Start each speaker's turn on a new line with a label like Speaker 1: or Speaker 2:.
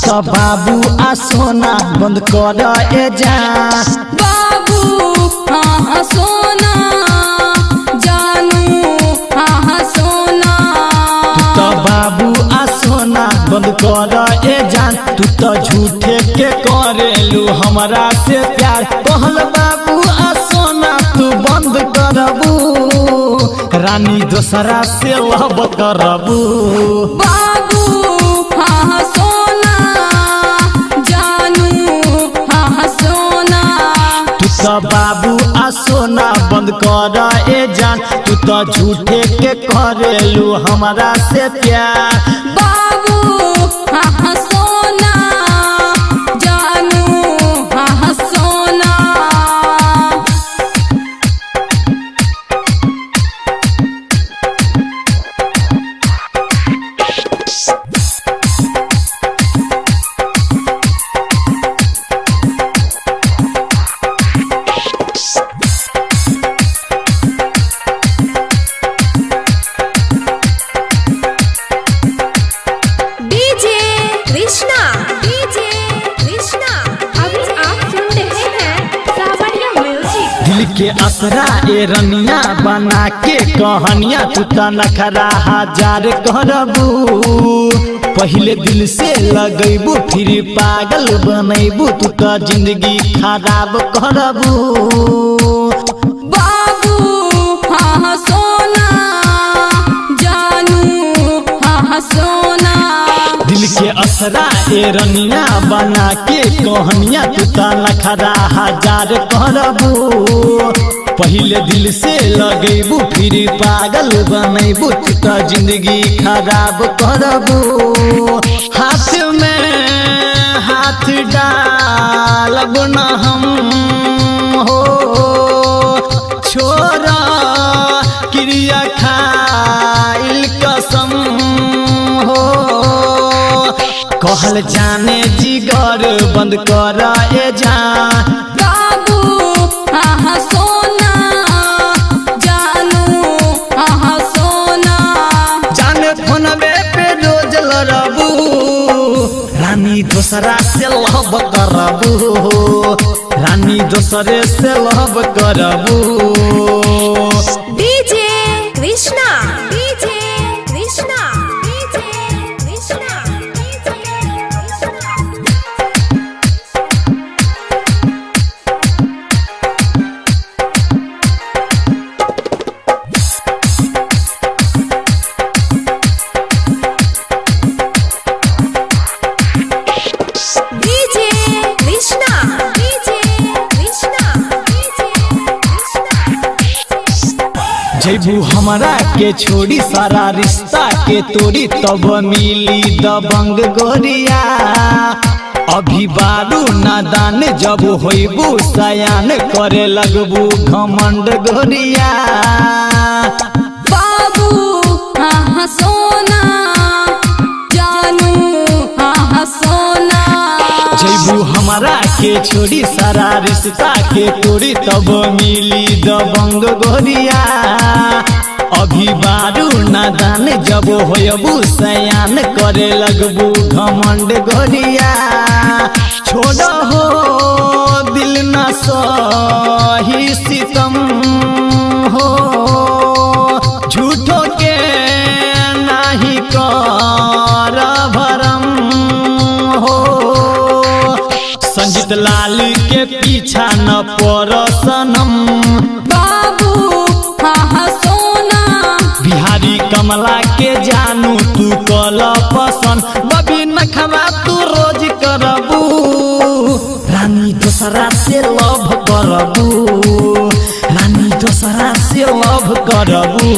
Speaker 1: तो बाबू आ सोना बंद कर ए जान।
Speaker 2: बाबू हाँ हाँ सोना, जानू हाँ हाँ सोना।
Speaker 1: तू तो बाबू आ सोना बंद कर ए जान। तू तो झूठे के करेलू हमरा से प्यार। कहल बाबू आ सोना तू बंद करबू, रानी दोसरा से लव करबू।
Speaker 2: बाबू हाँ हाँ सोना, जानू हाँ हाँ सोना।
Speaker 1: तू तो बाबू आ सोना बंद कर ए जान। तू तो झूठे के करेलू हमरा से प्यार।
Speaker 2: बाबू हाँ हाँ सोना, जानू हाँ हाँ सोना।
Speaker 3: DJ Krishna, DJ Krishna. अभी आप सुन रहे हैं सावरिया म्यूजिक।
Speaker 1: दिल के असरा ए रनिया बना के कहानिया। तू तो नखरा हजार करबू, पहले दिल से लगैबू फिर पागल बनैबू। तू तो जिंदगी खराब करबू।
Speaker 2: बाबू हाँ हाँ सोना, जानू हाँ हाँ सोना।
Speaker 1: दिल के असरा ए रनिया बना के कहानिया। तू तो नखरा हजार करबू, पहले दिल से लगैबू फिर पागल बनैबू। तू तो जिंदगी खराब करबू। हाथ में हाथ डालब न हम हो, छोरा क्रिया खाइल कसम हो। कहल जाने जिगर बंद कर ए जान।
Speaker 2: बाबू हाँ हाँ सोना, जानू हाँ हाँ सोना।
Speaker 1: जाने फोनबे पे रोज लड़बू, रानी दोसरा से लव करबू। रानी दोसरे से लव करबू।
Speaker 3: DJ Krishna, DJ Krishna, DJ Krishna, DJ Krishna. DJ Krishna, DJ Krishna, DJ Krishna.
Speaker 1: जैबू हमरा के छोड़ी सारा रिश्ता के तोड़ी, तब मिली दबंग गोरिया। अभी बारू नादान जब होइबू सयान, करे लगबू घमंड गोरिया।
Speaker 2: बाबू हाँ हाँ सोना, जानू हाँ हाँ सोना।
Speaker 1: जैबू हमरा के छोड़ी सारा रिश्ता के तोड़ी, तब मिली दबंग गोरिया। अभी बारू नादान जब होयबू सयान, करे लगबू घमंड गोरिया। छोड़ हो दिल न सही सितम हो, झूठो के नाही कर भरम हो। संजीत लाल के पीछा न पड़ सनम।
Speaker 2: बाबू हाँ हाँ सोना,
Speaker 1: बिहारी कमला के जानू तू कल पसंद। बबी नखरा तू रोज करबू, रानी दोसरा से लव करबू। रानी दोसरा से लव करबू।